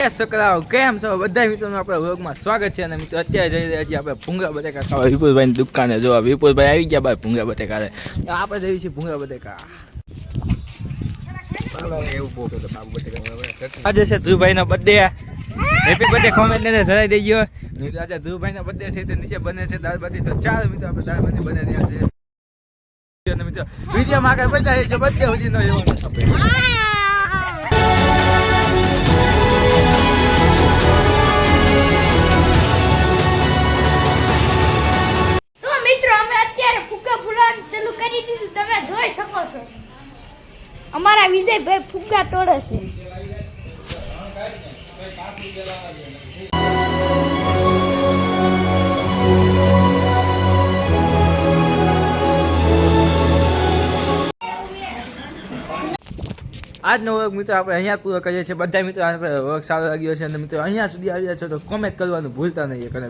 છોકરાઓ કેમ છો બધા મિત્રોનું આપણા વ્લોગમાં સ્વાગત છે અને મિત્રો અત્યારે જઈ રહ્યા છીએ આપણે ભૂંગળા બટેકા ખાવા વિપુલભાઈની દુકાને જોવા વિપુલભાઈ આવી ગયા ભાઈ ભૂંગળા બટેકા આપણે જઈએ છીએ ભૂંગળા બટેકા આજે છે ધ્રુવભાઈનો બર્થડે હેપી બર્થડે કોમેન્ટ ને જણાવી દેજો મિત્રો આજે ધ્રુવભાઈનો બર્થડે છે તે નીચે બને છે દાળબાટી તો ચાલો મિત્રો આપણે દાળબાટી બને રહ્યા છે મિત્રો વિડીયોમાં આગળ બતાવીએ જો બર્થડે સુધી નો લેવાનો જોઈ શકો છો અમારા વિજયભાઈ ફુગ્ગા તોડે છે આજનો વર્ગ મિત્રો આપણે અહીંયા પૂરો કરીએ છીએ બધા મિત્રો આપણે વર્ગ સારો લાગ્યો છે અને મિત્રો અહીંયા સુધી આવ્યા છો તો કોમેન્ટ કરવાનું ભૂલતા નહીં.